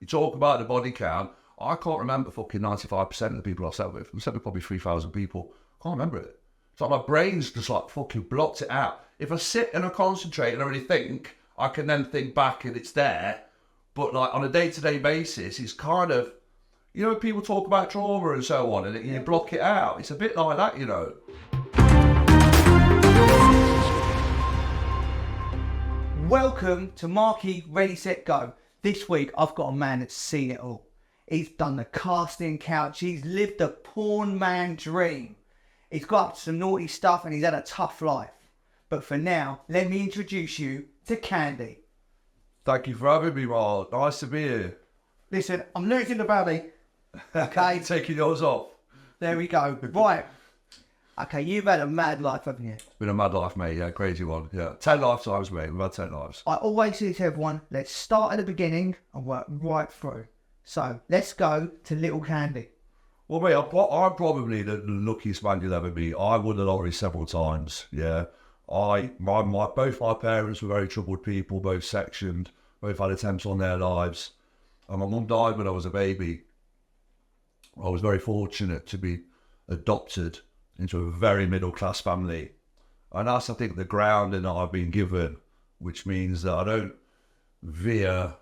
You talk about the body count. I can't remember fucking 95% of the people I've slept with. I've slept with probably 3,000 people. I can't remember it. It's like my brain's just like fucking blocked it out. If I sit and I concentrate and I really think, I can then think back and it's there. But like on a day-to-day basis, it's kind of, you know, when people talk about trauma and so on and you block it out. It's a bit like that, you know. Welcome to Marky Ready Set Go. This week I've got a man that's seen it all. He's done the casting couch, he's lived the porn man dream. He's got up to some naughty stuff and he's had a tough life. But for now, let me introduce you to Candy. Thank you for having me, Mark. Nice to be here. Listen, I'm losing the belly. Okay. Taking yours off. There we go. Right. Okay, you've had a mad life, haven't you? It's been a mad life, mate. Yeah, crazy one. Yeah, 10 lifetimes, mate. We've had 10 lives. I always say to everyone, let's start at the beginning and work right through. So, let's go to little Candy. Well, mate, I'm probably the luckiest man you'll ever meet. I won the lottery several times, yeah. Both my parents were very troubled people, both sectioned, both had attempts on their lives. And my mum died when I was a baby. I was very fortunate to be adopted into a very middle-class family. And that's, I think, the grounding that I've been given, which means that I don't veer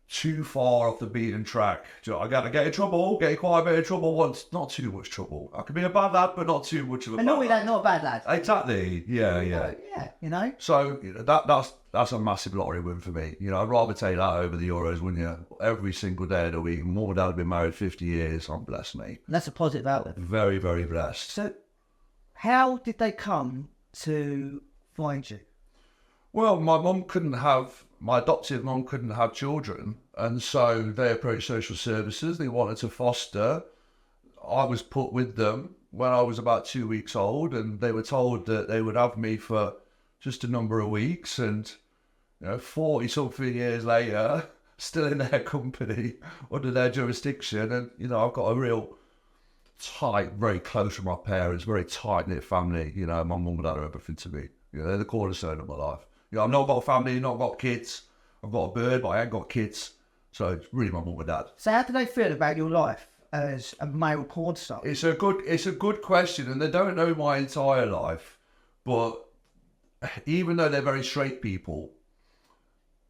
too far off the beaten track. I get in trouble, get quite a bit of trouble once, not too much trouble. I can be a bad lad, but not too much of a bad lad. Not a bad lad. Exactly, yeah. Yeah, you know. So that's a massive lottery win for me. You know, I'd rather take that over the Euros, wouldn't you? Every single day of the week. Mum and Dad have been married 50 years. I'm blessed, mate. And that's a positive outlet. Very, very blessed. So, how did they come to find you? Well, my adoptive mum couldn't have children, and so they approached social services. They wanted to foster. I was put with them when I was about 2 weeks old, and they were told that they would have me for just a number of weeks, and 40-something years later, still in their company, under their jurisdiction, and I've got a real tight, very close with my parents, very tight-knit family. My mum and dad are everything to me. They're the cornerstone of my life. I've not got a family, not got kids. I've got a bird, but I ain't got kids. So it's really my mum and dad. So how do they feel about your life as a male porn star? It's a good question, and they don't know my entire life. But even though they're very straight people,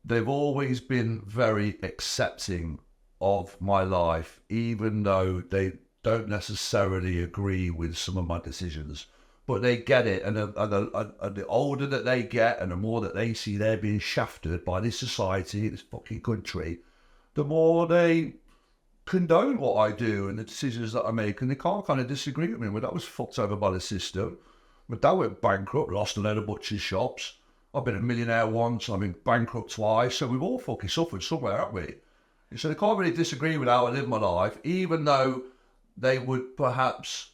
they've always been very accepting of my life, even though they don't necessarily agree with some of my decisions. But they get it, and the older that they get and the more that they see they're being shafted by this society, this fucking country, the more they condone what I do and the decisions that I make, and they can't kind of disagree with me. My dad was fucked over by the system. My dad went bankrupt, lost a load of butcher's shops. I've been a millionaire once, I've been bankrupt twice, so we've all fucking suffered somewhere, haven't we? So they can't really disagree with how I live my life, even though they would perhaps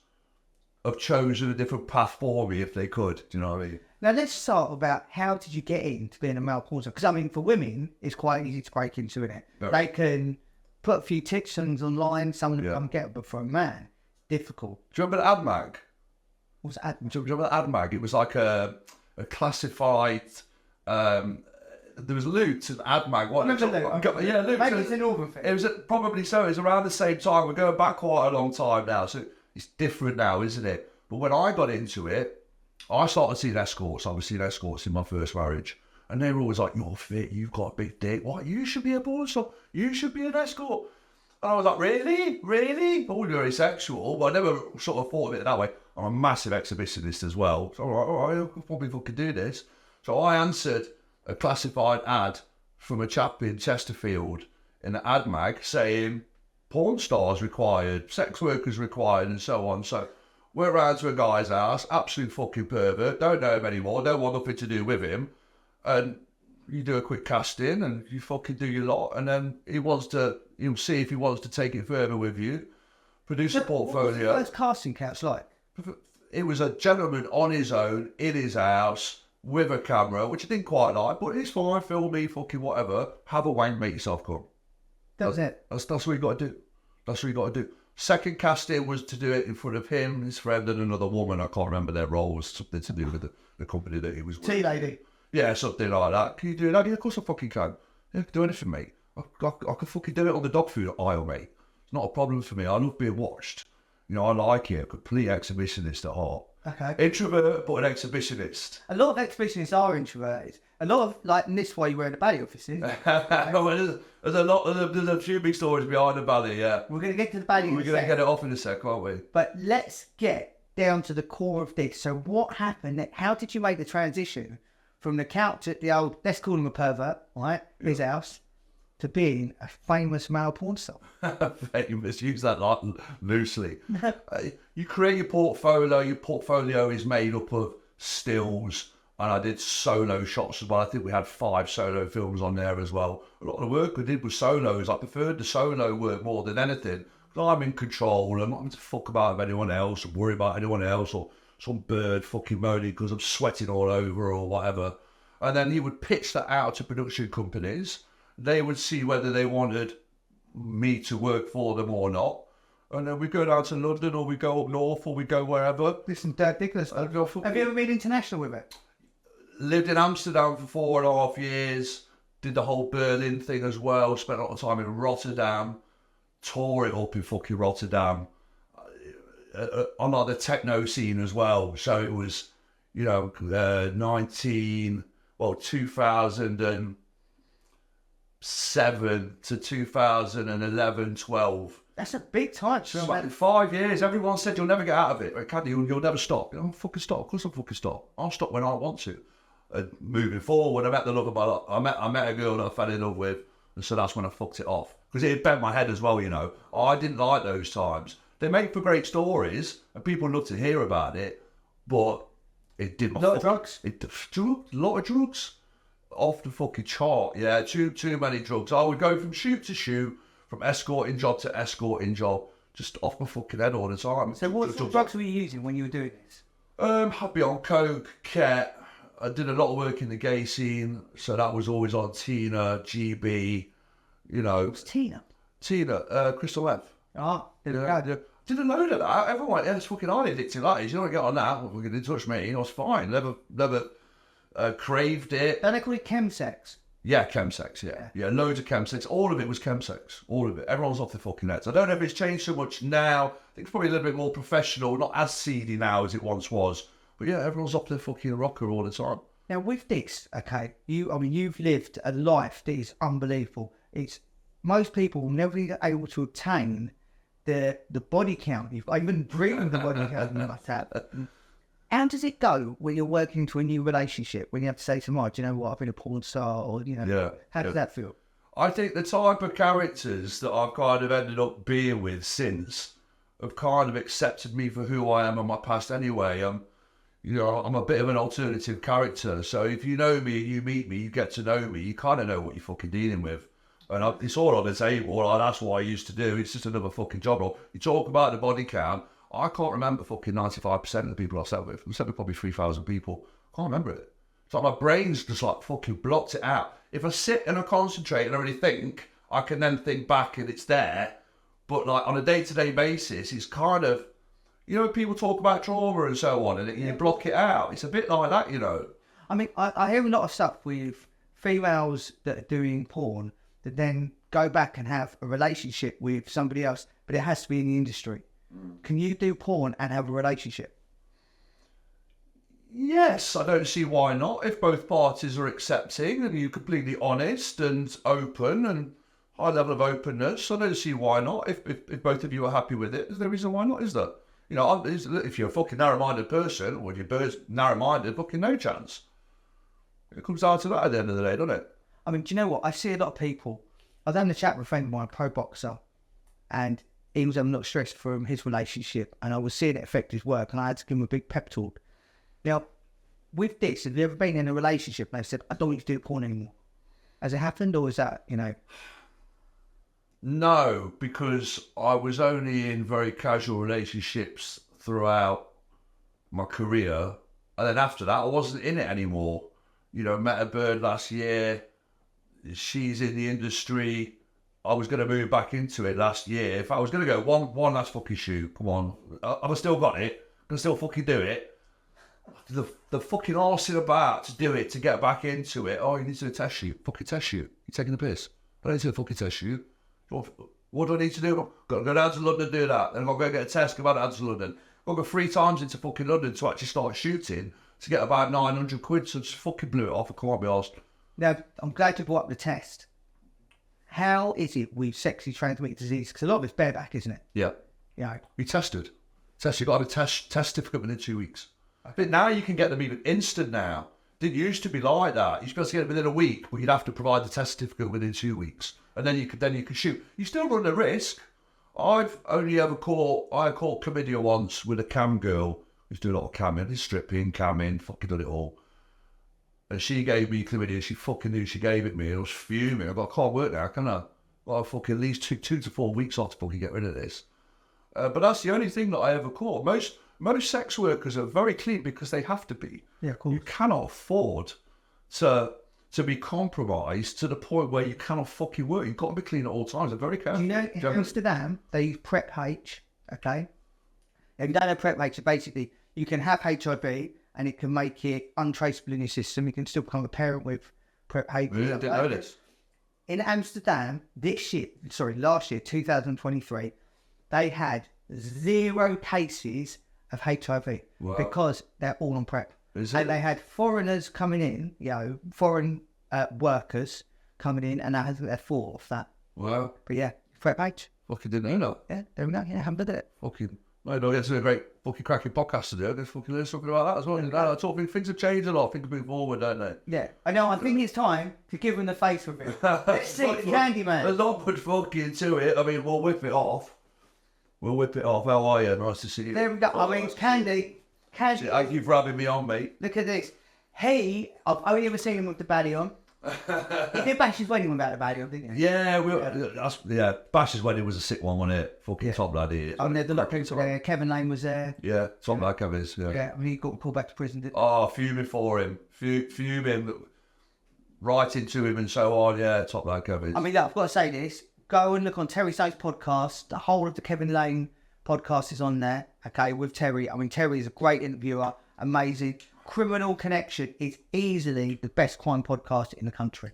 have chosen a different path for me if they could. Do you know what I mean? Now let's start about how did you get into being a male porn star? Because for women, it's quite easy to break into it. Very. They can put a few ticks online, some of them come get, but for a man, difficult. Do you remember the ad mag? What's ad mag? Do you remember the ad mag? It was like a classified. There was Luke's an ad mag. I remember Luke. Yeah, Luke. Maybe it's a northern thing. It was probably so. It was around the same time. We're going back quite a long time now, so it's different now, isn't it? But when I got into it, I started seeing escorts. I was seeing escorts in my first marriage, and they were always like, "You're fit. You've got a big dick. What? You should be a porn star. You should be an escort." And I was like, "Really? Really?" Always very sexual, but I never sort of thought of it that way. I'm a massive exhibitionist as well. So all right, I could probably fucking do this. So I answered a classified ad from a chap in Chesterfield in the ad mag saying porn stars required, sex workers required, and so on. So we're round to a guy's house, absolute fucking pervert, don't know him anymore, don't want nothing to do with him. And you do a quick casting and you fucking do your lot, and then you'll see if he wants to take it further with you, produce a portfolio. What was the first casting couch like? It was a gentleman on his own, in his house, with a camera, which I didn't quite like, but it's fine, film me, fucking whatever, have a wank, make yourself come. That was it. That's what you got to do. That's what you got to do. Second casting was to do it in front of him, his friend, and another woman. I can't remember their role. Was something to do with the company that he was with. Tea lady. Yeah, something like that. Can you do that? Yeah, of course I fucking can. Yeah, I can do anything, mate. I could fucking do it on the dog food aisle, mate. It's not a problem for me. I love being watched. You know, I like it. Complete exhibitionist at heart. Okay. Introvert, but an exhibitionist. A lot of exhibitionists are introverted. A lot of, like, in this way, you wear the Bally offices. Well, there's a few big stories behind the belly, yeah. We're going to get to the Bally We're going to get it off in a sec, aren't we? But let's get down to the core of this. So what happened? How did you make the transition from the couch at the old, let's call him a pervert, right? His house, to being a famous male porn star? Famous, use that like loosely. You create your portfolio. Your portfolio is made up of stills, and I did solo shots as well. I think we had 5 solo films on there as well. A lot of the work we did was solos. I preferred the solo work more than anything. I'm in control. I'm not going to fuck about anyone else or worry about anyone else or some bird fucking moaning because I'm sweating all over or whatever. And then he would pitch that out to production companies. They would see whether they wanted me to work for them or not. And then we go down to London or we go up north or we go wherever. Listen, ridiculous. Have you ever been international with it? Lived in Amsterdam for 4.5 years. Did the whole Berlin thing as well. Spent a lot of time in Rotterdam. Tore it up in fucking Rotterdam. On like the techno scene as well. So it was, 2007 to 2011, 12. That's a big time. So like 5 years, everyone said you'll never get out of it. Caddy, you'll never stop. I'll fucking stop. Of course I'll fucking stop. I'll stop when I want to. Moving forward, I met the love of my life. I met a girl that I fell in love with, and so that's when I fucked it off. Because it bent my head as well, I didn't like those times. They make for great stories, and people love to hear about it, but it did my... A lot of drugs? A lot of drugs. Off the fucking chart, yeah. Too many drugs. I would go from shoot to shoot, from escorting job to escorting job, just off my fucking head all the time. So what sort of drugs were you using when you were doing this? I'd be on coke, ket. I did a lot of work in the gay scene, so that was always on Tina, GB, What's Tina? Tina, Crystal Meth. Oh, Yeah. Did a load of that. Everyone went, it's fucking highly addictive, that is. You don't get on that. Well, didn't touch me. I was fine. Never craved it. Don't they call it chemsex? Yeah, chemsex, yeah. Yeah, loads of chemsex. All of it was chemsex. All of it. Everyone's off their fucking nets. I don't know if it's changed so much now. I think it's probably a little bit more professional, not as seedy now as it once was. But yeah, everyone's up their fucking rocker all the time. Now with this, okay, you've lived a life that is unbelievable. It's most people will never be able to obtain the body count. You've even dreamed the body count you must have. How does it go when you're working into a new relationship? When you have to say to Mark, do you know what, I've been a porn star, or how does that feel? I think the type of characters that I've kind of ended up being with since have kind of accepted me for who I am and my past anyway. I'm a bit of an alternative character. So if you know me, you meet me, you get to know me, you kind of know what you're fucking dealing with. And it's all on the table. That's what I used to do. It's just another fucking job role. You talk about the body count. I can't remember fucking 95% of the people I've slept with. I've slept with probably 3,000 people. I can't remember it. It's like my brain's just like fucking blocked it out. If I sit and I concentrate and I really think, I can then think back and it's there. But like on a day-to-day basis, it's kind of, when people talk about trauma and so on and you block it out. It's a bit like that, I mean, I hear a lot of stuff with females that are doing porn that then go back and have a relationship with somebody else, but it has to be in the industry. Can you do porn and have a relationship? Yes, I don't see why not. If both parties are accepting and you're completely honest and open and high level of openness, I don't see why not. If both of you are happy with it, there's no reason why not, is there? If you're a fucking narrow-minded person, or if you're both narrow-minded, fucking no chance. It comes down to that at the end of the day, doesn't it? I mean, do you know what? I see a lot of people. I was having a chat with a friend of mine, a pro boxer, and he was having a lot of stress from his relationship, and I was seeing it affect his work, and I had to give him a big pep talk. Now, with this, have you ever been in a relationship and they said, I don't want you to do porn anymore? Has it happened, or is that, No, because I was only in very casual relationships throughout my career, and then after that, I wasn't in it anymore. Met a bird last year. She's in the industry. I was going to move back into it last year. If I was going to go one last fucking shoot, come on. I've still got it. I can still fucking do it. The fucking arsing about to do it, to get back into it. Oh, you need to do a test shoot. Fucking test shoot. You're taking the piss. I don't need to fucking test you. What do I need to do? Got to go down to London, do that. Then I've got to go get a test, go back down to London. I've got to go 3 times into fucking London to actually start shooting to get about 900 quid. So just fucking blew it off. I can't be asked. Now, I'm glad you brought up the test. How is it with sexually transmitted disease? Because a lot of it's bareback, isn't it? Yeah. Yeah. We tested. You got a test certificate within 2 weeks. But now you can get them even instant now. Didn't used to be like that. You're supposed to get it within a week, but you'd have to provide the test certificate within 2 weeks. And then you could shoot. You still run the risk. I've only ever caught chlamydia once with a cam girl who's doing a lot of camming, stripping, camming, fucking done it all. And she gave me chlamydia. She fucking knew she gave it me. I was fuming. I can't work now, can I? Well, fucking at least two to 4 weeks off to fucking get rid of this. But that's the only thing that I ever caught. Most sex workers are very clean because they have to be. Yeah, cool. You cannot afford to be compromised to the point where you cannot fucking work. You've got to be clean at all times. They're very careful. You know, in Amsterdam, they use Prep H, okay? If you don't have Prep H, so basically you can have HIV and it can make it untraceable in your system. You can still become a parent with Prep H. Really? I didn't know this. In Amsterdam, last year, 2023, they had 0 cases of HIV because they're all on PrEP. Is and it? they had foreigners coming in, foreign workers coming in, and I think they're 4 of that. Wow. But yeah, PrEP H. Fucking didn't know that. Yeah, there we go. Yeah, haven't done it. Fucking, I know it's a great fucking cracking podcast to do. Let's fucking learn something about that as well. I talk, things have changed a lot. Things have moved forward, don't they? Yeah, I know. I think it's time to give them the face with it. Let's see the Candyman. There's not much fucking to it. I mean, we'll whip it off. How are you? Nice to see you. There we go. I mean, Candy. Thank you for having me on, mate. Look at this. I've only ever seen him with the baddie on. He did bash his wedding without the baddie on, didn't he? Yeah, Bash's wedding was a sick one, wasn't it? Fucking top lad here. Oh, the Kevin Lane was there. Yeah, top lad Kevin's. Yeah, I mean, he got pulled back to prison, didn't he? Oh, fuming for him. Fuming, writing to him and so on. Yeah, top lad Kevin's. I mean, look, I've got to say this. Go and look on Terry Stone's podcast. The whole of the Kevin Lane podcast is on there, okay, with Terry. I mean, Terry is a great interviewer, amazing. Criminal Connection is easily the best crime podcast in the country.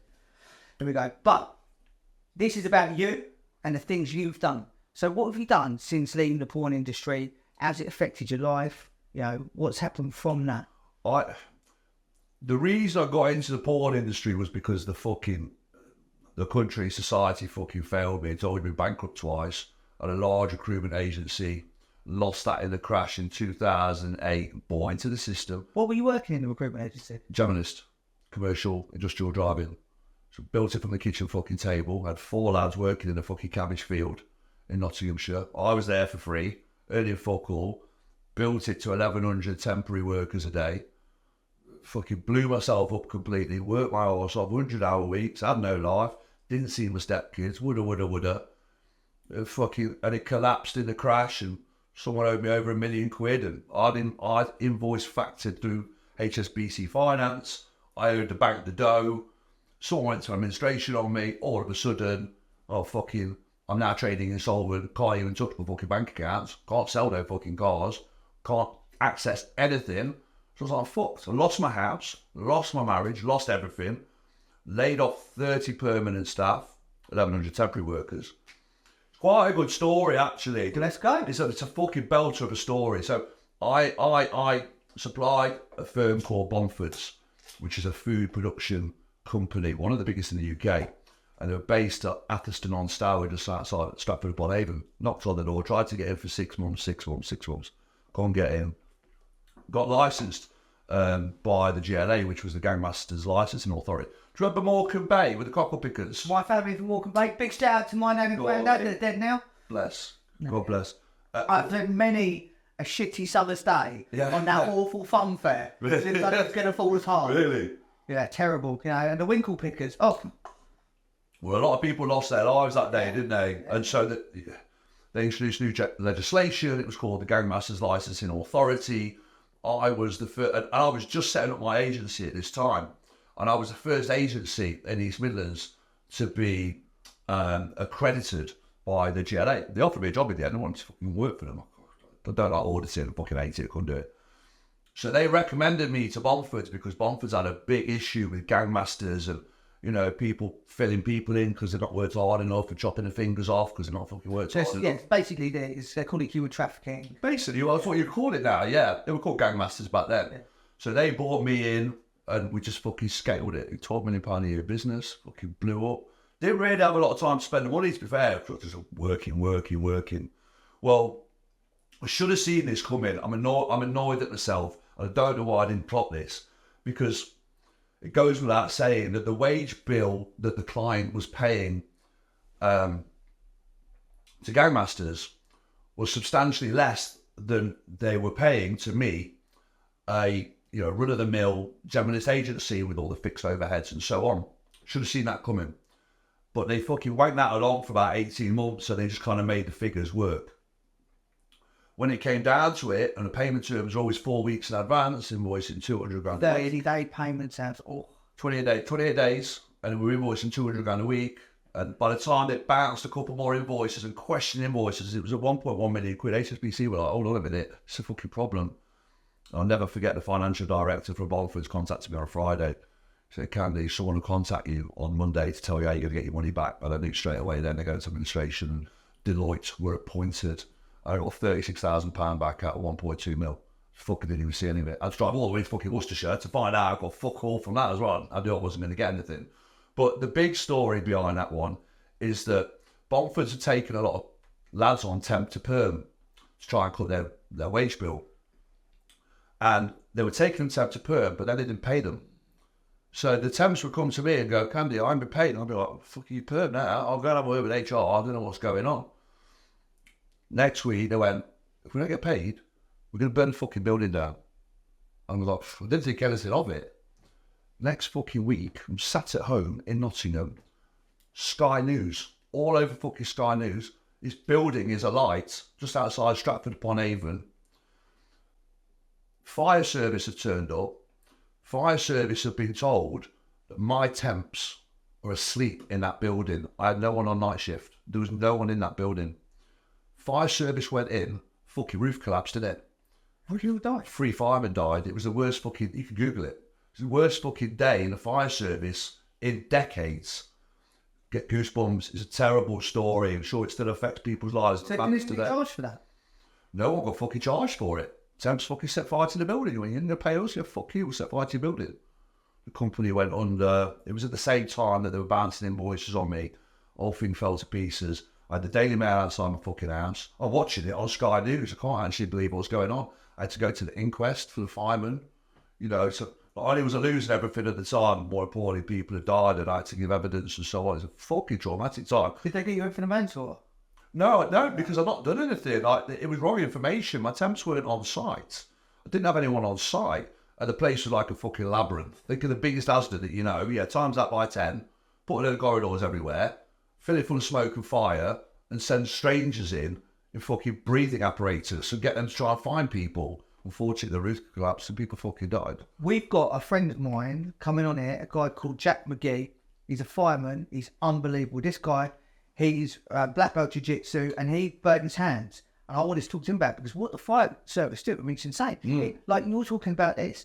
There we go. But this is about you and the things you've done. So what have you done since leaving the porn industry? How's it affected your life? You know, what's happened from that? The reason I got into the porn industry was because the country, society fucking failed me. It's already been bankrupt twice. I had a large recruitment agency. Lost that in the crash in 2008. Bought into the system. What were you working in the recruitment agency? Journalist, commercial, industrial driving. So built it from the kitchen fucking table. Had 4 lads working in a fucking cabbage field in Nottinghamshire. I was there for free, earning fuck all. Built it to 1,100 temporary workers a day. Fucking blew myself up completely. Worked my arse off, 100-hour weeks. Had no life. Didn't see my stepkids. Woulda. And it collapsed in the crash and someone owed me over £1 million, and I invoice factored through HSBC Finance. I owed the bank the dough. Someone went to administration on me. All of a sudden, I'm now trading insolvent. Can't even touch my fucking bank accounts. Can't sell no fucking cars. Can't access anything. So I was like, fucked. I lost my house, lost my marriage, lost everything. Laid off 30 permanent staff, 1,100 temporary workers. Quite a good story, actually. Let's go. It's a fucking belter of a story. So I supplied a firm called Bomford's, which is a food production company, one of the biggest in the UK. And they were based at Atherstone on Stour, just outside Stratford upon Avon. Knocked on the door, tried to get in for 6 months. Can't get in. Got licensed by the GLA, which was the Gangmasters Licensing Authority. Do you remember Morecambe Bay with the cockle pickers? My family from Morecambe Bay. Big shout out to my name and granddad. They're dead now. Bless. God bless. I've had many a shitty summer's day on that awful fun fair. Really? It was going to fall apart. Really? Yeah, terrible. You know, and the winkle pickers. Oh. Well, a lot of people lost their lives that day, didn't they? And so they introduced new legislation. It was called the Gangmasters Licensing Authority. I was the first, and I was just setting up my agency at this time. And I was the first agency in East Midlands to be accredited by the GLA. They offered me a job in the end. I wanted to fucking work for them. I don't like auditing. I fucking hate it. I couldn't do it. So they recommended me to Bomford's because Bomford's had a big issue with gangmasters and people filling people in because they're not worked hard enough and chopping their fingers off because they're not fucking worked hard enough. Yeah, basically, they call it human trafficking. Basically, well, that's what you call it now, yeah. They were called gangmasters back then. Yeah. So they brought me in and we just fucking scaled it. £12 million a year business, fucking blew up. Didn't really have a lot of time to spend the money, to be fair. Just working. Well, I should have seen this coming. I'm annoyed at myself. I don't know why I didn't plot this, because it goes without saying that the wage bill that the client was paying to gangmasters was substantially less than they were paying to me, a run-of-the-mill generalist agency with all the fixed overheads and so on. Should have seen that coming. But they fucking wanked that along for about 18 months, so they just kind of made the figures work. When it came down to it, and the payment terms were always 4 weeks in advance, invoicing 200 grand. 30-day payment sounds 28 days, and we were invoicing 200 grand a week. And by the time it bounced a couple more invoices and questioned invoices, it was at 1.1 million quid. HSBC were like, hold on a minute, it's a fucking problem. I'll never forget the financial director from Bolford's contacted me on a Friday. He said, Candy, someone will contact you on Monday to tell you how you're going to get your money back. And I knew straight away then they go to administration. Deloitte were appointed. I got £36,000 back out of 1.2 mil. Fucking didn't even see any of it. I had to drive all the way to fucking Worcestershire to find out I got fuck all from that as well. I knew I wasn't going to get anything. But the big story behind that one is that Bolford's had taken a lot of lads on temp to perm to try and cut their wage bill. And they were taking them temp to perm, but then they didn't pay them. So the temps would come to me and go, Candy, I haven't been paid. And I'll be like, fuck you perm now. I'll go and have a word with HR. I don't know what's going on. Next week, they went, if we don't get paid, we're going to burn the fucking building down. I was like, I didn't think anything of it. Next fucking week, I'm sat at home in Nottingham, Sky News, all over fucking Sky News. This building is alight just outside Stratford-upon-Avon. Fire service have turned up. Fire service have been told that my temps are asleep in that building. I had no one on night shift. There was no one in that building. Fire service went in, fucking roof collapsed, didn't it? How did you die? 3 firemen died. It was the worst fucking, you can Google it. It was the worst fucking day in the fire service in decades. Get goosebumps. It's a terrible story. I'm sure it still affects people's lives. So didn't you get charged for that? No one got fucking charged for it. Temps fucking set fire to the building. You're going to pay us? Yeah, fuck you. We'll set fire to your building. The company went under. It was at the same time that they were bouncing invoices on me. Whole thing fell to pieces. I had the Daily Mail outside my fucking house. I'm watching it on Sky News. I can't actually believe what's going on. I had to go to the inquest for the fireman. So not only was I losing everything at the time, more importantly, people had died and I had to give evidence and so on. It's a fucking traumatic time. Did they get you in for the manslaughter? No, because I've not done anything. It was wrong information. My temps weren't on site. I didn't have anyone on site. And the place was like a fucking labyrinth. Think of the biggest Asda that you know. Yeah, times that by 10. Put little corridors everywhere. Fill it full of smoke and fire. And send strangers in fucking breathing apparatus and get them to try and find people. Unfortunately, the roof collapsed and people fucking died. We've got a friend of mine coming on here, a guy called Jack McGee. He's a fireman. He's unbelievable. This guy... He's black belt jiu-jitsu and he burnt his hands. And I wanted to talk to him about it because what the fire service do, I mean, it's insane. Like you're talking about this,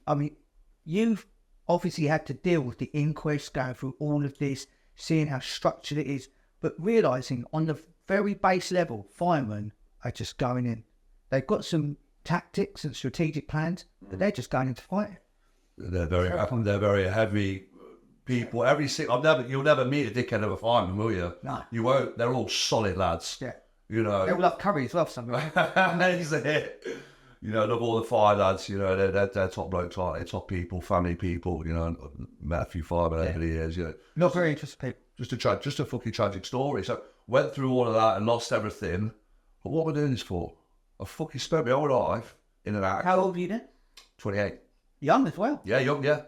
I mean, you've obviously had to deal with the inquest, going through all of this, seeing how structured it is, but realising on the very base level, firemen are just going in. They've got some tactics and strategic plans, but they're just going into fighting. They're very heavy people. You'll never meet a dickhead of a fireman, will you? No. You won't. They're all solid lads. Yeah. They all love curry as well, something. That's it. Look, all the fire lads, they're top blokes, aren't they? Top people, family people, met a few firemen over the years, Not very interesting people. Just a fucking tragic story. So, went through all of that and lost everything. But what am I doing this for? I fucking spent my whole life in and out. How old are you then? 28. Young as well. Yeah, young, yeah.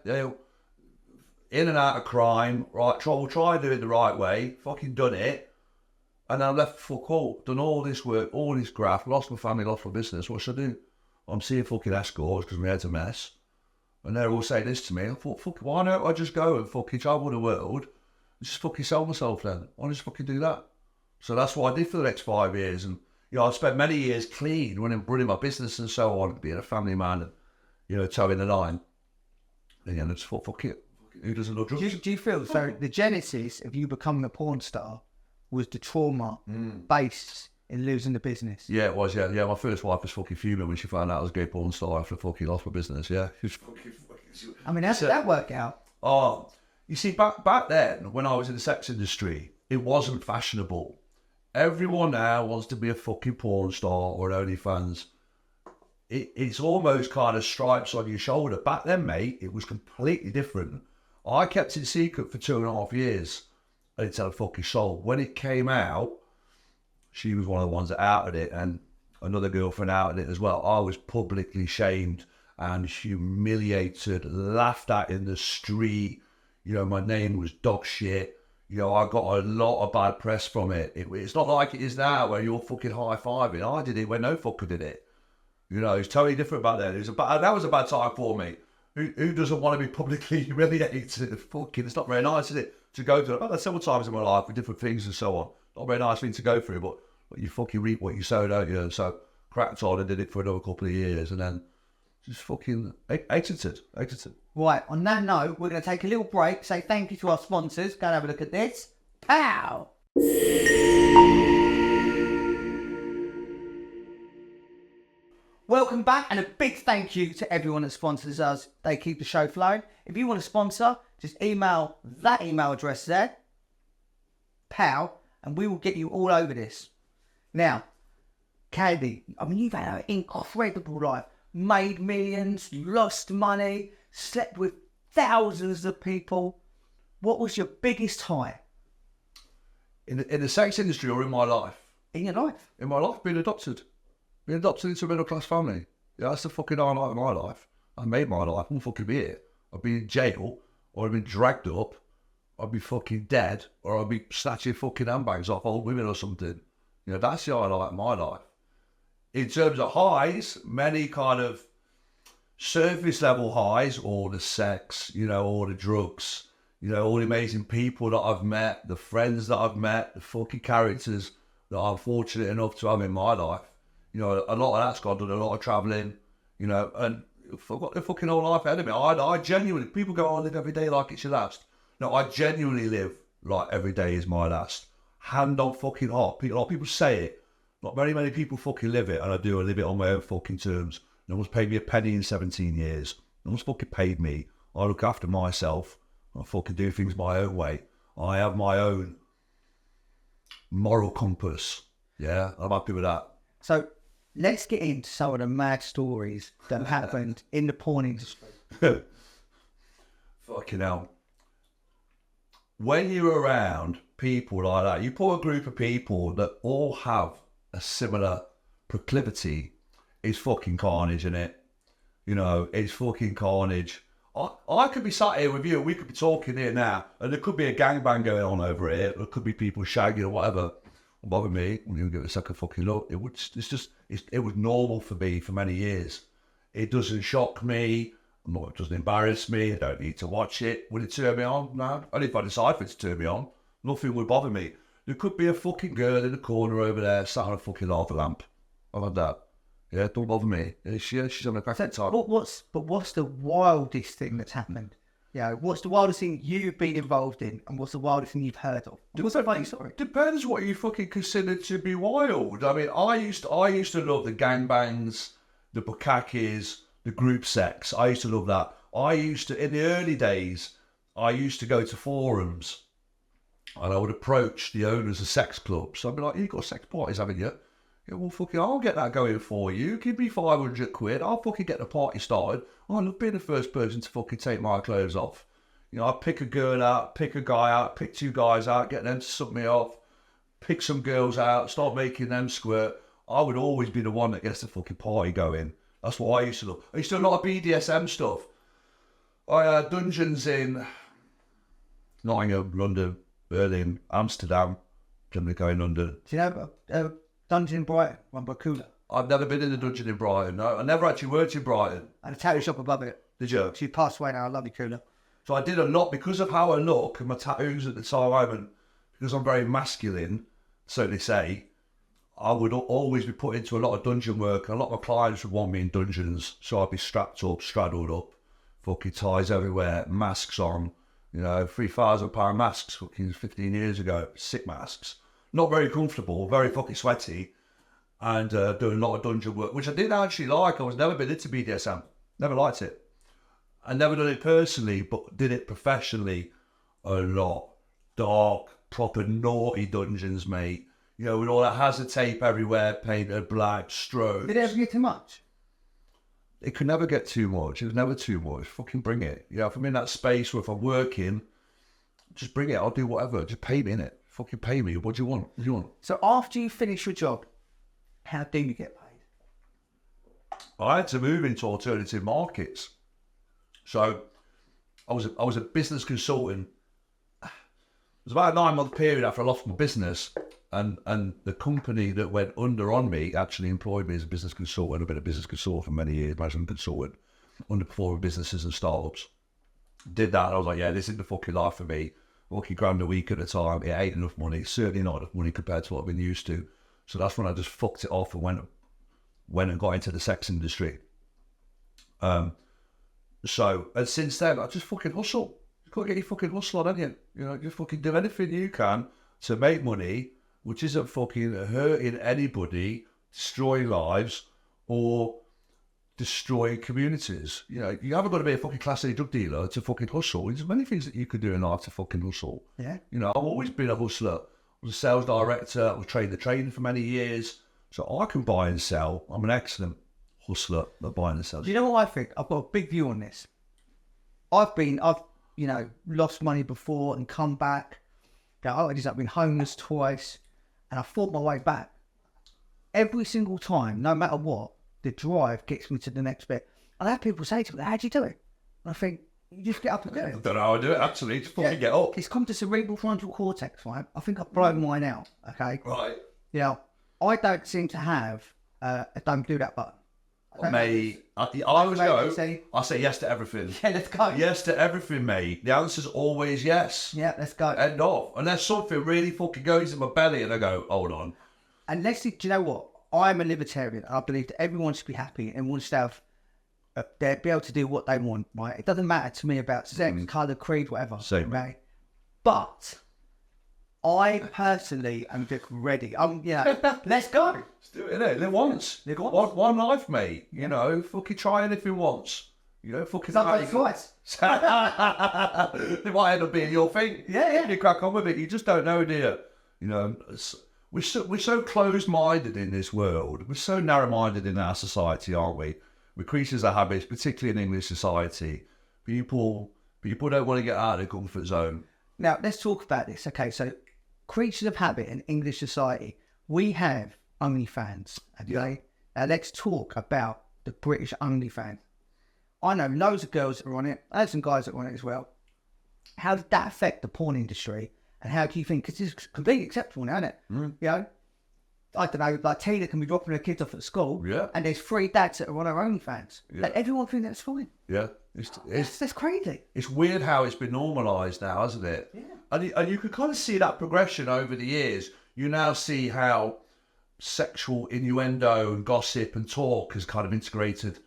In and out of crime, right? We'll try to do it the right way. Fucking done it. And then I'm left for fuck all. Done all this work, all this graft, lost my family, lost my business. What should I do? I'm seeing fucking escorts because my head's a mess. And they're all saying this to me. I thought, fuck, why don't I just go and fucking travel the world and just fucking sell myself then? Why don't I just fucking do that? So that's what I did for the next 5 years. And, I spent many years clean, running my business and so on, being a family man and, towing the line. And I just thought, fuck it. Who doesn't love drugs? Do you feel so? The genesis of you becoming a porn star was the trauma based in losing the business. Yeah, it was. Yeah. My first wife was fucking fuming when she found out I was a gay porn star after fucking lost my business. Yeah. She was fucking. I mean, how did that work out? Oh, you see, back then when I was in the sex industry, it wasn't fashionable. Everyone now wants to be a fucking porn star or an OnlyFans. It's almost kind of stripes on your shoulder. Back then, mate, it was completely different. I kept it secret for 2.5 years. I didn't tell a fucking soul. When it came out, she was one of the ones that outed it, and another girlfriend outed it as well. I was publicly shamed and humiliated, laughed at in the street. You know, my name was dog shit. You know, I got a lot of bad press from it. It's not like it is now where you're fucking high-fiving. I did it when no fucker did it. You know, it's totally different back then. That was a bad time for me. Who doesn't want to be publicly humiliated? Fucking, it's not very nice, is it? To go through. I've had several times in my life with different things and so on. Not a very nice thing to go through, but you fucking reap what you sow, don't you? So cracked on and did it for another couple of years, and then just fucking exited. Right, on that note, we're going to take a little break, say thank you to our sponsors. Go and have a look at this. Pow! Welcome back, and a big thank you to everyone that sponsors us. They keep the show flowing. If you want to sponsor, just email that email address there, pow, and we will get you all over this. Now, Candy, I mean, you've had an incredible life. Made millions, lost money, slept with thousands of people. What was your biggest high? In the sex industry or in my life? In your life? In my life, being adopted. Being adopted into a middle-class family. Yeah, that's the fucking highlight of my life. I made my life. I wouldn't fucking be here. I'd be in jail, or I'd be dragged up, I'd be fucking dead, or I'd be snatching fucking handbags off old women or something. You know, that's the highlight of my life. In terms of highs, many kind of surface level highs, all the sex, you know, all the drugs, you know, all the amazing people that I've met, the friends that I've met, the fucking characters that I'm fortunate enough to have in my life. You know, a lot of that's gone, done a lot of travelling, you know, and I've got the fucking whole life ahead of me. I genuinely, people go, oh, live every day like it's your last. No, I genuinely live like every day is my last. Hand on fucking heart. People say it. Not very many people fucking live it, and I do. I live it on my own fucking terms. No one's paid me a penny in 17 years. No one's fucking paid me. I look after myself. I fucking do things my own way. I have my own moral compass. Yeah, I'm happy with that. So, let's get into some of the mad stories that happened in the porn industry. Fucking hell. When you're around people like that, you put a group of people that all have a similar proclivity, it's fucking carnage, isn't it? You know, it's fucking carnage. I could be sat here with you, we could be talking here now, and there could be a gangbang going on over here. There could be people shagging or whatever. Don't bother me. Wouldn't even give it a second fucking look. It was normal for me for many years. It doesn't shock me. It doesn't embarrass me. I don't need to watch it. Would it turn me on? No. Only if I decide for it to turn me on. Nothing would bother me. There could be a fucking girl in the corner over there sat on a fucking lava lamp. I've had that. Yeah, don't bother me. She's having a cracking time. What's the wildest thing that's happened? Yeah, what's the wildest thing you've been involved in, and what's the wildest thing you've heard of? What's the funny story? Depends what you fucking consider to be wild. I mean, I used to love the gangbangs, the bukakis, the group sex. I used to love that. In the early days, I used to go to forums, and I would approach the owners of sex clubs. So I'd be like, you've got sex parties, haven't you? Yeah, well, fucking, I'll get that going for you. Give me 500 quid. I'll fucking get the party started. I love being the first person to fucking take my clothes off. You know, I pick a girl out, pick a guy out, pick 2 guys out, get them to suck me off, pick some girls out, start making them squirt. I would always be the one that gets the fucking party going. That's what I used to love. I used to do a lot of BDSM stuff. I had dungeons in Nottingham, London, Berlin, Amsterdam, Pimlico in London. Do you know dungeon in Brighton, run by Cooler? I've never been in a dungeon in Brighton, no. I never actually worked in Brighton. And a tattoo shop above it. Did you? She passed away now, I love you, Cooler. So I did a lot because of how I look and my tattoos at the time, and because I'm very masculine, so they say, I would always be put into a lot of dungeon work, and a lot of my clients would want me in dungeons, so I'd be strapped up, straddled up, fucking ties everywhere, masks on, You know, £3,000 masks fucking 15 years ago. Sick masks. Not very comfortable, very fucking sweaty. And doing a lot of dungeon work, which I didn't actually like. I was never been into BDSM. Never liked it. I never done it personally, but did it professionally a lot. Dark, proper naughty dungeons, mate. You know, with all that hazard tape everywhere, painted black, strokes. Did it ever get too much? It could never get too much. It was never too much. Fucking bring it. You know, if I'm in that space or if I'm working, just bring it. I'll do whatever. Just pay me, innit? Fucking pay me. What do you want? What do you want? So after you finish your job, how do you get paid? I had to move into alternative markets. So I was a business consultant. It was about a 9-month period after I lost my business, and the company that went under on me actually employed me as a business consultant. I've been a business consultant for many years, management consultant, underperforming businesses and startups. Did that, and I was like, yeah, this is the fucking life for me. Working grand a week at a time, it ain't enough money. Certainly not enough money compared to what I've been used to. So that's when I just fucked it off and went and got into the sex industry. So, and since then, I just fucking hustle. You've got to get your fucking hustle on, haven't you? You know, just fucking do anything you can to make money, which isn't fucking hurting anybody, destroying lives, or destroying communities. You know, you haven't got to be a fucking class A drug dealer to fucking hustle. There's many things that you could do in life to fucking hustle. Yeah. You know, I've always been a hustler. I was a sales director. I was trainer for many years. So I can buy and sell. I'm an excellent hustler at buying and selling. Do you know what I think? I've got a big view on this. I've you know, lost money before and come back. You know, I've been homeless twice, and I fought my way back. Every single time, no matter what, the drive gets me to the next bit. And I have people say to me, how do you do it? And I think, you just get up and do it. I don't know how I do it, absolutely. Just fucking get up. It's come to cerebral frontal cortex, right? I think I've blown mine out, okay? Right. You know, I don't seem to have a don't do that button. Mate, I always go, I say yes to everything. Yeah, let's go. Yes to everything, mate. The answer's always yes. Yeah, let's go. End of. Unless something really fucking goes in my belly and I go, hold on. Unless, do you know what? I'm a libertarian. I believe that everyone should be happy and wants to have, they'll be able to do what they want, right? It doesn't matter to me about sex, colour, creed, whatever. Same. Right? But I personally am just ready. Let's go. Let's do it, innit? Live once. Live once. One life, mate. You know, fucking try anything once. You know, fucking... Sometimes twice. They might end up being your thing. Yeah. You crack on with it. You just don't know, do you? You know, we're so closed-minded in this world. We're so narrow-minded in our society, aren't we? We're creatures of habits, particularly in English society. People don't want to get out of their comfort zone. Now, let's talk about this. Okay, so creatures of habit in English society, we have OnlyFans. Okay, Yeah. now let's talk about the British OnlyFans. I know loads of girls that are on it. I have some guys that are on it as well. How did that affect the porn industry? And how do you think? Because it's completely acceptable now, isn't it? You know, I don't know, like Tina can be dropping her kids off at school, Yeah. and there's 3 dads that are on her OnlyFans. Yeah. And everyone thinks that's fine. Yeah. That's crazy. It's weird how it's been normalised now, hasn't it? Yeah. And you can kind of see that progression over the years. You now see how sexual innuendo and gossip and talk has kind of integrated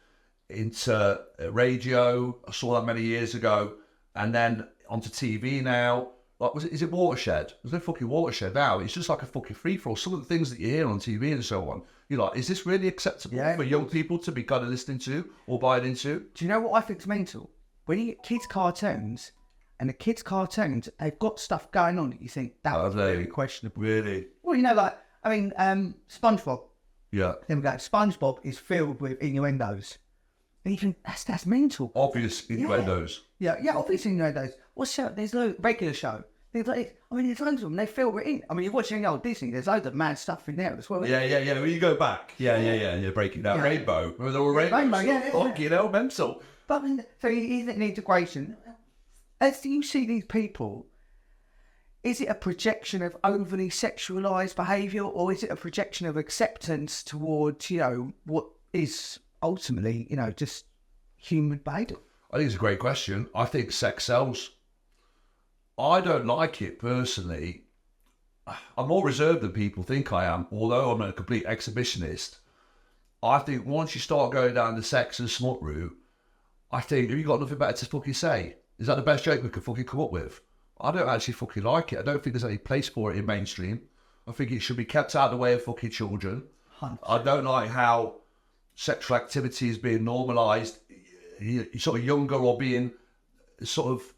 into radio. I saw that many years ago. And then onto TV now. Like, is it Watershed? There's no fucking Watershed now. It's just like a fucking free-for-all. Some of the things that you hear on TV and so on, you're like, is this really acceptable for young people to be kind of listening to or buying into? Do you know what I think's mental? When you get kids' cartoons, and the kids' cartoons, they've got stuff going on that you think, that was very questionable. Really? Well, you know, like, I mean, SpongeBob. Yeah. There we go. SpongeBob is filled with innuendos. And you think, that's mental. Obvious innuendos. Yeah, obviously innuendos. What's show? There's no regular show. There's there's loads of them. They fill it in. I mean, you're watching old Disney. There's loads of mad stuff in there as well. Yeah. When you go back, you're breaking down Rainbow. Remember the Rainbow? Fucking hell, mental. But I mean, so he's an integration. As you see these people, is it a projection of overly sexualized behaviour, or is it a projection of acceptance towards, you know, what is ultimately, you know, just human behaviour? I think it's a great question. I think sex sells. I don't like it personally. I'm more reserved than people think I am, although I'm a complete exhibitionist. I think once you start going down the sex and smut route, I think, have you got nothing better to fucking say? Is that the best joke we could fucking come up with? I don't actually fucking like it. I don't think there's any place for it in mainstream. I think it should be kept out of the way of fucking children. 100%. I don't like how sexual activity is being normalised. You're sort of younger or being sort of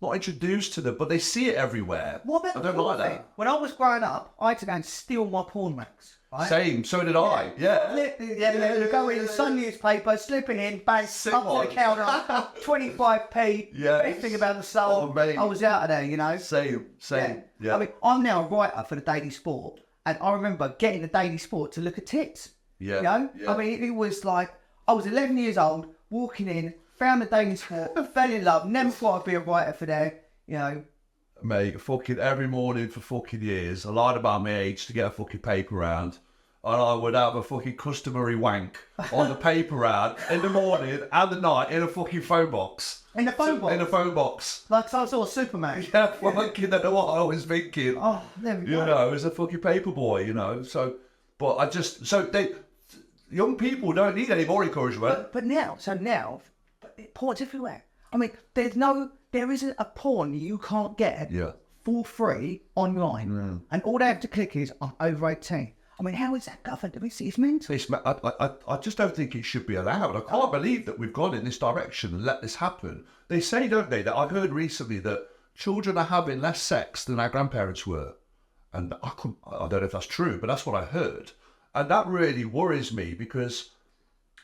not introduced to them, but they see it everywhere. What I about don't like that. When I was growing up, I had to go and steal my porn mags. Right? Same, so did I. Yeah. Go in, Sun newspaper, slipping in, bang, Sick up one. to the counter, 25p. Yeah. Best thing about the soul. Oh, mate. I was out of there, you know. Same. Yeah. I mean, I'm now a writer for the Daily Sport, and I remember getting the Daily Sport to look at tits. Yeah. You know? Yeah. I mean, it was like, I was 11 years old, walking in, found the Daily Sport, fell in love, never thought I'd be a writer for there, you know. Mate, fucking every morning for fucking years, I lied about my age to get a fucking paper round. And I would have a fucking customary wank on the paper round in the morning and the night in a fucking phone box. In the phone box? In a phone box. Like some sort of Superman. Yeah, fucking, I don't know what I was thinking. Oh, there we go. You know, as a fucking paper boy, you know. So, but I just, so they, young people don't need any more encouragement. But now, porn's everywhere. I mean, there isn't a porn you can't get for free online. And all they have to click is, I'm over 18. I mean, how is that governed? It's mental. I just don't think it should be allowed. I can't believe that we've gone in this direction and let this happen. They say, don't they, that I heard recently that children are having less sex than our grandparents were. And I don't know if that's true, but that's what I heard. And that really worries me, because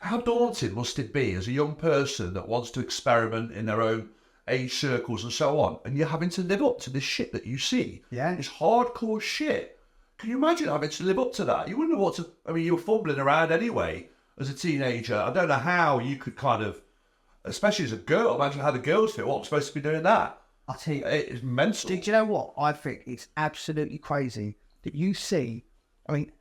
how daunting must it be as a young person that wants to experiment in their own age circles and so on, and you're having to live up to this shit that you see. Yeah. It's hardcore shit. Can you imagine having to live up to that? You wouldn't know what to... I mean, you were fumbling around anyway as a teenager. I don't know how you could kind of... Especially as a girl, imagine how the girls feel. What, I'm supposed to be doing that? I'll tell you. It's mental. Do you know what? I think it's absolutely crazy that you see... I mean,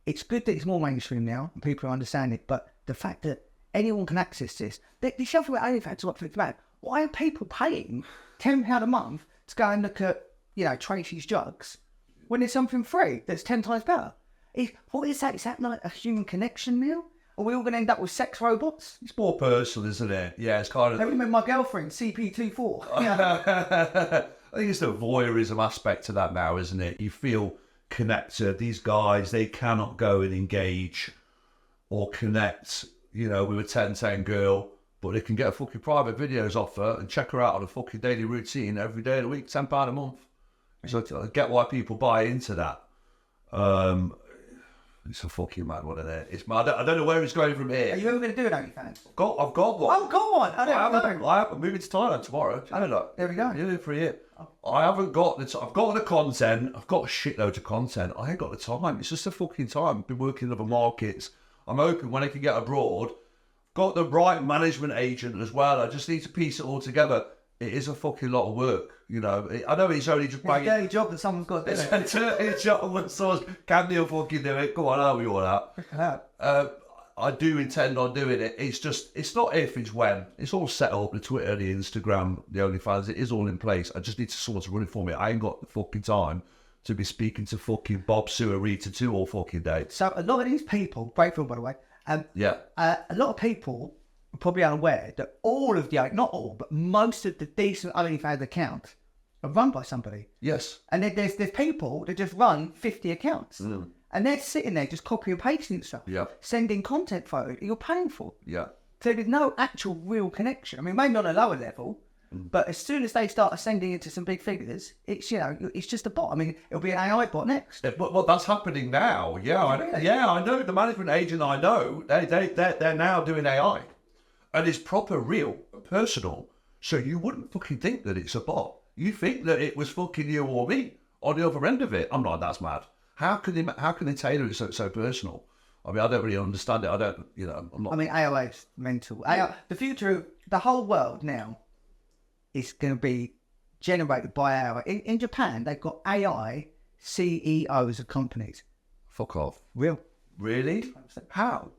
it's good that it's more mainstream now and people understand it, but the fact that anyone can access this... The shelf about OnlyFans is what it's about. Why are people paying £10 a month to go and look at, you know, Tracy's drugs when there's something free that's 10 times better? What is that? Is that like a human connection now? Are we all going to end up with sex robots? It's more personal, isn't it? Yeah, it's kind of... I remember my girlfriend, CP24. I think it's the voyeurism aspect to that now, isn't it? You feel connected. These guys, they cannot go and engage or connect, you know, with a 10-10 girl, but they can get a fucking private videos off her and check her out on a fucking daily routine every day of the week, £10 a month. So I get why people buy into that. It's a fucking mad one, isn't it? It's mad. I don't know where it's going from here. Are you ever going to do an OnlyFans? I've got one. Oh, go on. I'm moving to Thailand tomorrow. I don't know. There we go. Yeah, for a year. I haven't got the... I've got the content. I've got a shitload of content. I ain't got the time. It's just a fucking time. I've been working in other markets. I'm hoping when I can get abroad. Got the right management agent as well. I just need to piece it all together. It is a fucking lot of work, you know. I know it's only just banging... It's a dirty job that someone's got to do. It's a dirty job when someone can do fucking do it. Go on, how are you all that? I do intend on doing it. It's just, it's not if, it's when. It's all set up, the Twitter, the Instagram, the OnlyFans, it is all in place. I just need to someone to run it for me. I ain't got the fucking time to be speaking to fucking Bob, Sue, and Rita 2 all fucking day. So a lot of these people, great film by the way, yeah. A lot of people are probably unaware that all of the, not all, but most of the decent OnlyFans accounts are run by somebody. Yes. And then there's people that just run 50 accounts. And they're sitting there just copy and pasting stuff. Yeah. Sending content photos that you're paying for. Yeah. So there's no actual real connection. I mean, maybe on a lower level, but as soon as they start ascending into some big figures, it's, you know, it's just a bot. I mean, it'll be an AI bot next. But that's happening now. Yeah, I know the management agent. I know they're now doing AI, and it's proper, real, personal. So you wouldn't fucking think that it's a bot. You think that it was fucking you or me on the other end of it. I'm like, that's mad. How can they tailor it so personal? I mean, I don't really understand it. I don't, you know, I'm not. I mean, AI is mental. AI, the future, the whole world now is going to be generated by AI. In Japan, they've got AI CEOs of companies. Fuck off. Real. Really? How?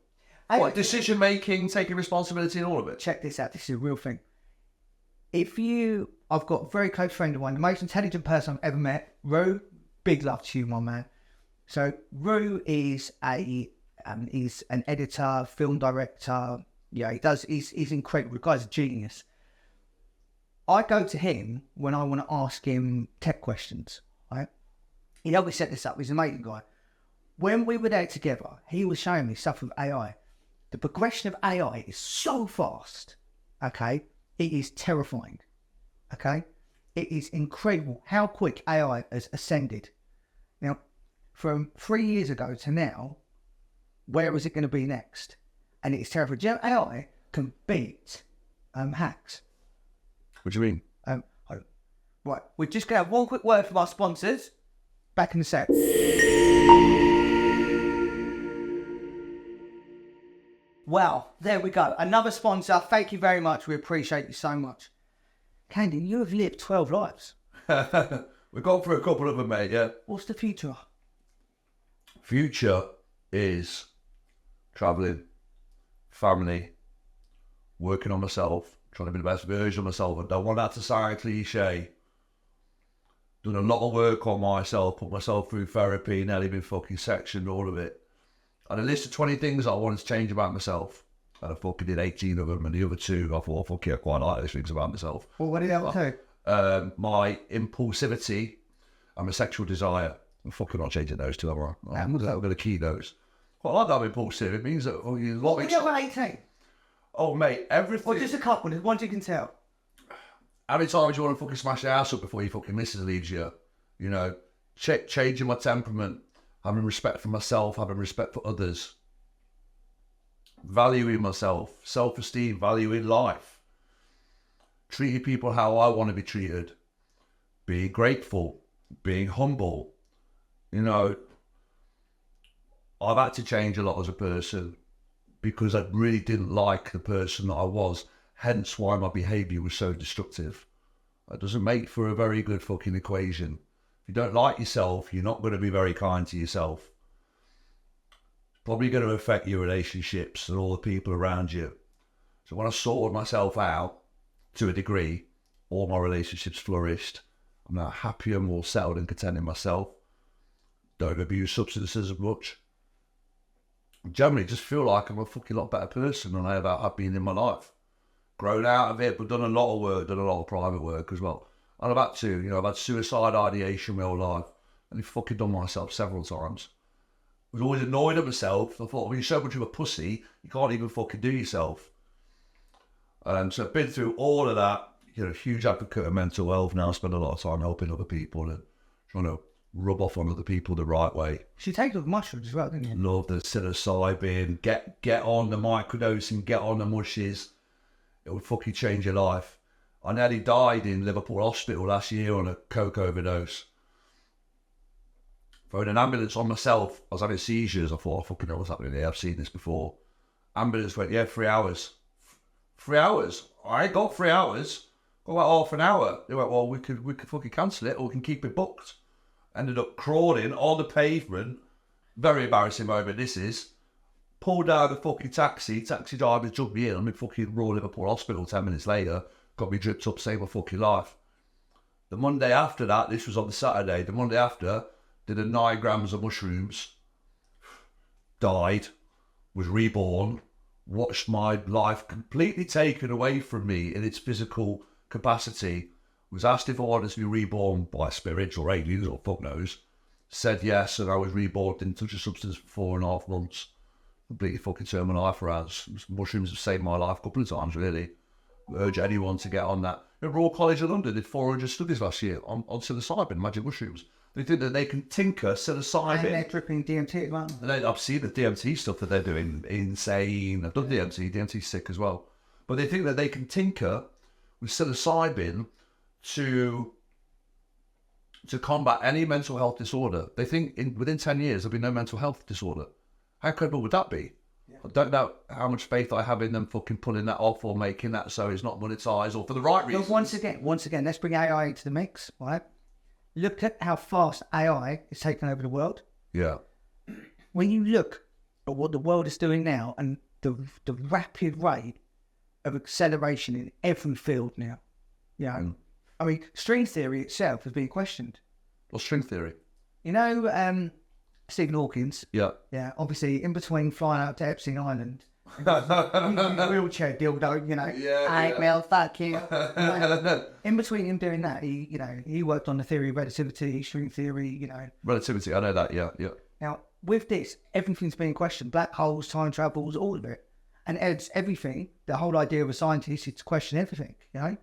AI, What, decision making, taking responsibility and all of it? Check this out. This is a real thing. I've got a very close friend of mine, the most intelligent person I've ever met, Rue. Big love to you, my man. So Rue is he's an editor, film director. Yeah, he's incredible. The guy's a genius. I go to him when I want to ask him tech questions, right? He helped me set this up. He's an amazing guy. When we were there together, he was showing me stuff with AI. The progression of AI is so fast, okay? It is terrifying, okay? It is incredible how quick AI has ascended. Now, from 3 years ago to now, where is it going to be next? And it's terrifying. Do you know AI can beat hacks? What do you mean? Right, we're just going to have one quick word from our sponsors. Back in the set. Well, there we go. Another sponsor. Thank you very much. We appreciate you so much. Candy, you have lived 12 lives. We've gone through a couple of them, mate, yeah. What's the future? Future is travelling, family, working on myself, trying to be the best version of myself. I don't want that to sound cliche. Done a lot of work on myself, put myself through therapy, nearly been fucking sectioned, all of it. And a list of 20 things I wanted to change about myself. And I fucking did 18 of them, and the other two, I thought, fuck yeah, I quite like those things about myself. Well, what did you have? My impulsivity and my sexual desire. I'm fucking not changing those two, am I? I'm going to key those. Quite like that I'm impulsive. It means that... What did you have at 18? Oh, mate, everything... Well, just a couple. There's one you can tell. How many times do you want to fucking smash the house up before your fucking missus leaves you? You know, changing my temperament, having respect for myself, having respect for others, valuing myself, self-esteem, valuing life, treating people how I want to be treated, being grateful, being humble. You know, I've had to change a lot as a person because I really didn't like the person that I was. Hence why my behaviour was so destructive. That doesn't make for a very good fucking equation. If you don't like yourself, you're not going to be very kind to yourself. Probably going to affect your relationships and all the people around you. So when I sorted myself out, to a degree, all my relationships flourished. I'm now happier, more settled and content in myself. Don't abuse substances as much. Generally just feel like I'm a fucking lot better person than I ever have been in my life. Grown out of it, but done a lot of work, done a lot of private work as well. And I've had to, I've had suicide ideation my whole life. And I've fucking done myself several times. I was always annoyed at myself. I thought, well, you're so much of a pussy, you can't even fucking do yourself. So I've been through all of that. Huge advocate of mental health now. I spend a lot of time helping other people and trying to rub off on other people the right way. She takes off mushrooms as well, didn't you? Love the psilocybin, get on the microdosing, get on the mushes. It would fucking change your life. I nearly died in Liverpool Hospital last year on a coke overdose. Throwing an ambulance on myself. I was having seizures. I thought, I fucking know what's happening here. I've seen this before. Ambulance went, 3 hours. 3 hours? I ain't got 3 hours. Got about half an hour. They went, well, we could fucking cancel it or we can keep it booked. Ended up crawling on the pavement. Very embarrassing moment this is. Pulled down the fucking taxi driver jumped me in. I'm in fucking Royal Liverpool Hospital 10 minutes later. Got me dripped up, saved my fucking life. The Monday after that, this was on the Saturday, the Monday after, did a 9 grams of mushrooms. Died. Was reborn. Watched my life completely taken away from me in its physical capacity. Was asked if I wanted to be reborn by spirits or aliens or fuck knows. Said yes, and I was reborn, didn't touch a substance for 4.5 months. Completely fucking turned my life around. Mushrooms have saved my life a couple of times, really. Urge anyone to get on that. Royal College of London did 400 studies last year on psilocybin, magic mushrooms. They think that they can tinker psilocybin. And they're dripping DMT as well. I've seen the DMT stuff that they're doing. Insane. I've done DMT. DMT's sick as well. But they think that they can tinker with psilocybin to combat any mental health disorder. They think within 10 years there'll be no mental health disorder. How credible would that be? Yeah. I don't know how much faith I have in them fucking pulling that off or making that so it's not monetized or for the right reasons. But once again, let's bring AI into the mix, right? Look at how fast AI is taking over the world. Yeah. When you look at what the world is doing now and the rapid rate of acceleration in every field now, I mean, string theory itself has been questioned. What's string theory? Stephen Hawkins. Yeah. Yeah, obviously in between flying out to Epstein Island Wheelchair dildo, you know. Yeah, yeah. Mel, fuck you. In between him doing that, he worked on the theory of relativity, string theory, you know. Relativity, I know that, yeah. Now, with this, everything's being questioned. Black holes, time travels, all of it. And it's everything. The whole idea of a scientist is to question everything, you know.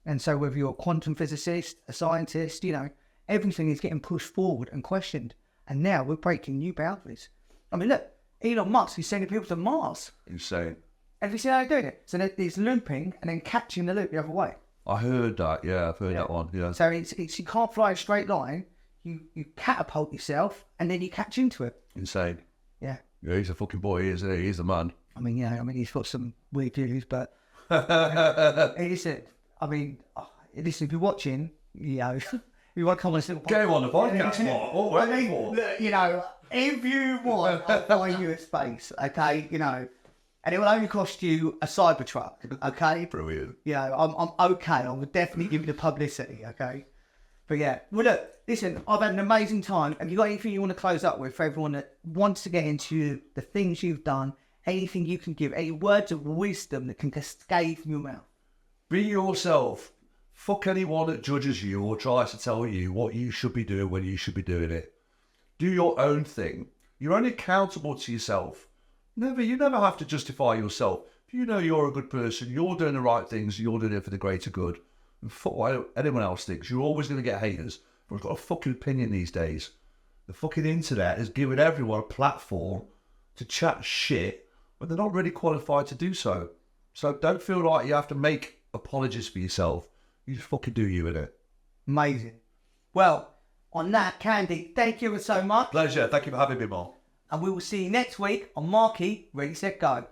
And so whether you're a quantum physicist, a scientist, you know, everything is getting pushed forward and questioned. And now we're breaking new boundaries. I mean, look, Elon Musk is sending people to Mars. Insane. Have you seen how they're doing it? So there's looping and then catching the loop the other way. I heard that, yeah, I've heard that one, yeah. So it's you can't fly a straight line. You catapult yourself and then you catch into it. Insane. Yeah. Yeah, he's a fucking boy, isn't he? He's the man. I mean, yeah, he's got some weird views, but listen, if you're watching, you know, if you want to come on this little Go on the podcast, Mark. Look, you know, if you want, I'll find you a space, okay, you know, and it will only cost you a Cybertruck, okay? Brilliant. Yeah, I'm okay. I would definitely give you the publicity, okay? But yeah, well look, listen, I've had an amazing time. Have you got anything you want to close up with for everyone that wants to get into the things you've done? Anything you can give, any words of wisdom that can cascade from your mouth? Be yourself. Fuck anyone that judges you or tries to tell you what you should be doing when you should be doing it. Do your own thing. You're only accountable to yourself. You never have to justify yourself. If you know you're a good person, you're doing the right things, you're doing it for the greater good. And fuck what anyone else thinks. You're always going to get haters. Everyone's got a fucking opinion these days. The fucking internet is giving everyone a platform to chat shit when they're not really qualified to do so. So don't feel like you have to make apologies for yourself. You just fucking do you in it. Amazing. Well, on that, Candy, thank you so much. Pleasure. Thank you for having me, Mark. And we will see you next week on Marky Ready Set Go.